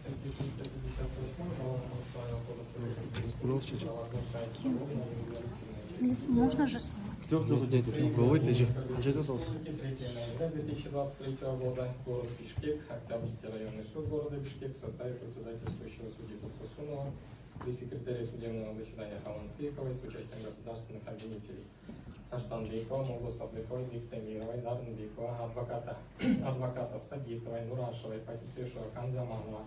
статьи 358 Уголовного процессуального кодекса Можно же Головой ты же. 3 ноября 2023 года. Город Бишкек, Октябрьский районный суд города Бишкек в составе председательствующего судьи Туркусунова при секретаре судебного заседания Халанпиковой с участием государственных обвинителей Саштанбекова, Новосабликовой, Виктамировой, Дарнбекова, адвокатов Сагитовой, Нурашевой, потерпевшего Канзаманова,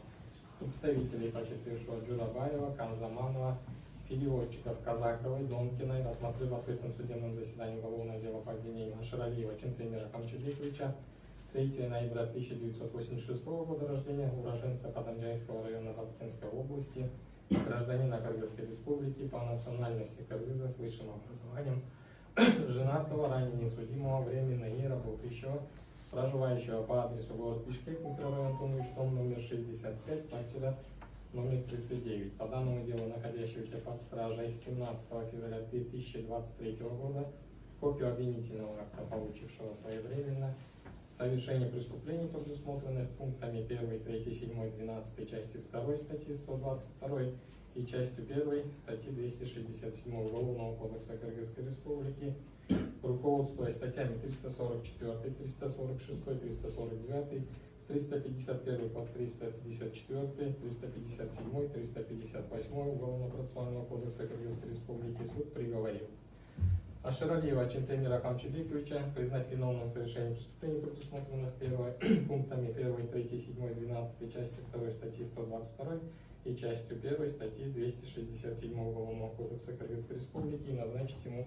представителей потерпевшего Джурабаева, Канзаманова, переводчиков Казаковой, Домкиной, рассмотрев в открытом судебном заседании уголовное дело по обвинению Аширалиева Чентемира Камчебековича 3 ноября 1986 года рождения, уроженца Падамджайского района Баткенской области, гражданина Кыргызской республики по национальности кыргыза с высшим образованием, женатого, ранее несудимого, временно не работающего, проживающего по адресу город Бишкек, микрорайон Тумыштон, номер 65, квартира номер 39. По данному делу, находящегося под стражей с 17 февраля 2023 года, копию обвинительного акта, получившего своевременно, совершение преступлений, предусмотренных пунктами 1, 3, 7, 12 части 2 статьи 122 и частью 1 статьи 267 Уголовного кодекса Кыргызской Республики, руководствуясь статьями 344, 346, 349, с 351 по 354, 357, 358 Уголовно-процессуального кодекса Кыргызской Республики суд приговорил Аширалиева Чентемира Камчебековича признать виновным в совершении преступлений, предусмотренных пунктами 1, 3, 7, 12 части 2 статьи 122 и частью 1 статьи 267 Уголовного кодекса Кыргызской Республики и назначить ему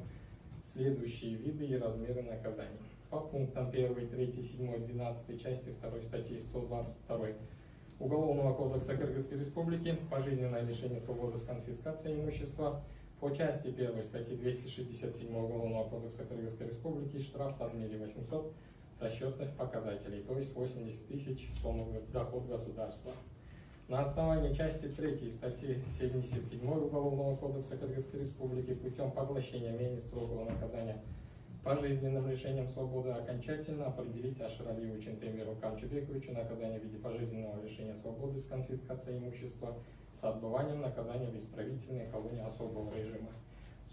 следующие виды и размеры наказаний. По пунктам 1, 3, 7, 12 части 2 статьи 122 Уголовного кодекса Кыргызской Республики пожизненное лишение свободы с конфискацией имущества. По части 1 статьи 267 Уголовного кодекса Кыргызской Республики штраф в размере 800 расчетных показателей, то есть 80 тысяч сомов доход государства. На основании части 3 статьи 77 Уголовного кодекса Кыргызской Республики путем поглощения менее строгого наказания пожизненным лишением свободы окончательно определить Аширалиеву Чентемиру Камчебековичу наказание в виде пожизненного лишения свободы с конфискацией имущества с отбыванием наказания в исправительной колонии особого режима.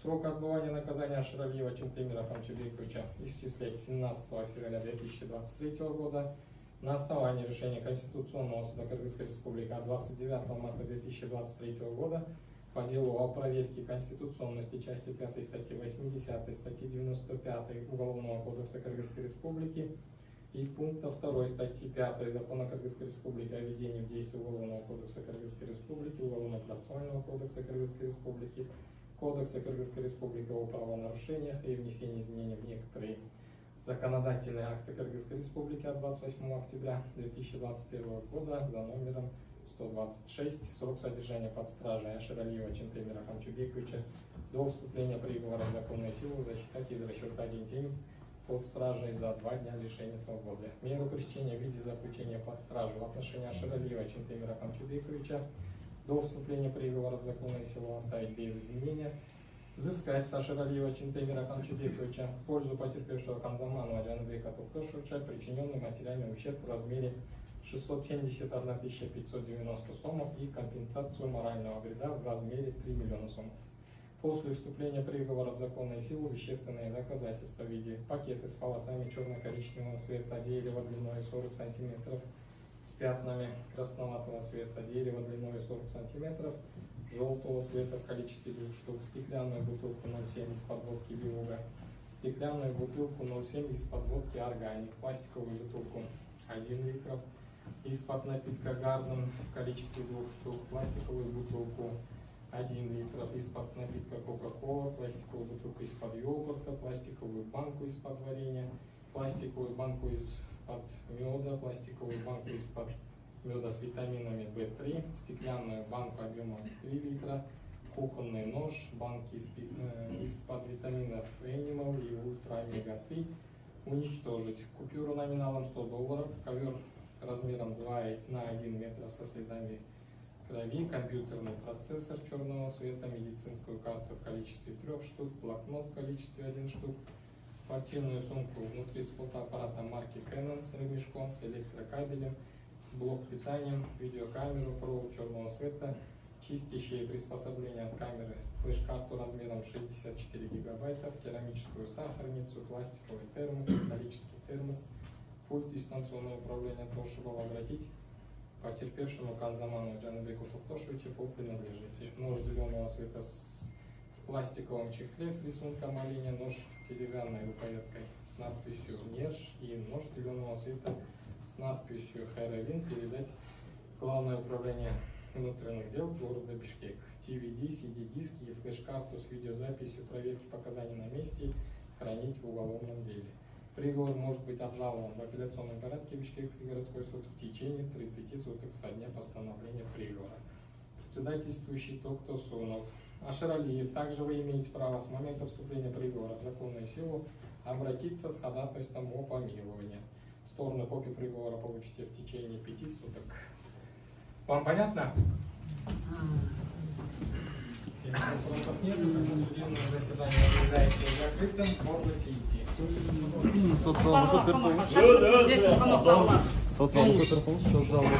Срок отбывания наказания Аширалиева Чентемира Камчебековича исчислять 17 февраля 2023 года на основании решения Конституционного суда Кыргызской Республики от 29 марта 2023 года по делу о проверке конституционности части 5 статьи 80 статьи 95 Уголовного кодекса Кыргызской Республики и пункта 2 статьи 5 Закона Кыргызской Республики о введении в действие Уголовного кодекса Кыргызской Республики, Уголовно-процессуального кодекса Кыргызской Республики, Кодекса Кыргызской Республики о правонарушениях и внесении изменений в некоторые законодательные акты Кыргызской Республики от 28 октября 2021 года за номером 126. Срок содержания под стражей Аширалиева Чентемира Камчебековича до вступления приговора в законную силу засчитать из расчета 1 день под стражей за 2 дня лишения свободы. Меру пресечения в виде заключения под стражу в отношении Аширалиева Чентемира Камчебековича до вступления приговора в законную силу оставить без изменения. Взыскать с Аширалиева Чентемира Камчебековича в пользу потерпевшего Канзаманова Джанбека Тукашевича причиненный материальный ущерб в размере 671 590 сомов и компенсацию морального вреда в размере 3 миллиона сомов. После вступления приговора в законную силу вещественные доказательства в виде пакеты с полосами черно-коричневого цвета дерева длиной 40 см с пятнами красноватого цвета дерева длиной 40 см, желтого цвета в количестве 2 штук, стеклянную бутылку 0,7 из-под водки Белуга, стеклянную бутылку 0,7 из-под водки Органик, пластиковую бутылку 1 литр из-под напитка Гарден в количестве 2 штук, пластиковую бутылку 1 литр из-под напитка Кока-Кола, пластиковую бутылку из-под йогурта, пластиковую банку из-под варенья, пластиковую банку из-под меда, пластиковую банку из-под меда с витаминами В3, стеклянную банку объемом 3 литра, кухонный нож, банки из-под витаминов Animal и Ultra Omega 3, уничтожить купюру номиналом $100, ковер размером 2 на 1 метр со следами крови, компьютерный процессор черного цвета, медицинскую карту в количестве 3 штук, блокнот в количестве 1 штук, спортивную сумку внутри с фотоаппаратом марки Canon с ремешком, с электрокабелем, блок питания, видеокамеру, провод черного света, чистящие приспособления от камеры, флеш-карту размером 64 гигабайта, керамическую сахарницу, пластиковый термос, металлический термос, пульт дистанционного управления Тошиба возвратить потерпевшему Канзаману Джанабеку Тухтошевичу по принадлежности. Нож зеленого цвета в пластиковом чехле с рисунком оленя, нож деревянной рукояткой с надписью «Неж» и нож зеленого цвета с надписью «Хайравин» передать в Главное управление внутренних дел города Бишкек. DVD, CD-диски и флеш-карту с видеозаписью проверки показаний на месте хранить в уголовном деле. Приговор может быть обжалован в апелляционном порядке Бишкекский городской суд в течение 30 суток со дня постановления приговора. Председательствующий Токтосунов. Ашералиев, также вы имеете право с момента вступления приговора в законную силу обратиться с ходатайством о помиловании. Стороны копии приговора получите в течение 5 суток. Вам понятно? Если вопросов нет, тогда судебное заседание объявляется закрытым, можете идти. Соцзал терпелmiş. Sosyal terpemiz. Sosyal terpemiz. Çok sağ olun.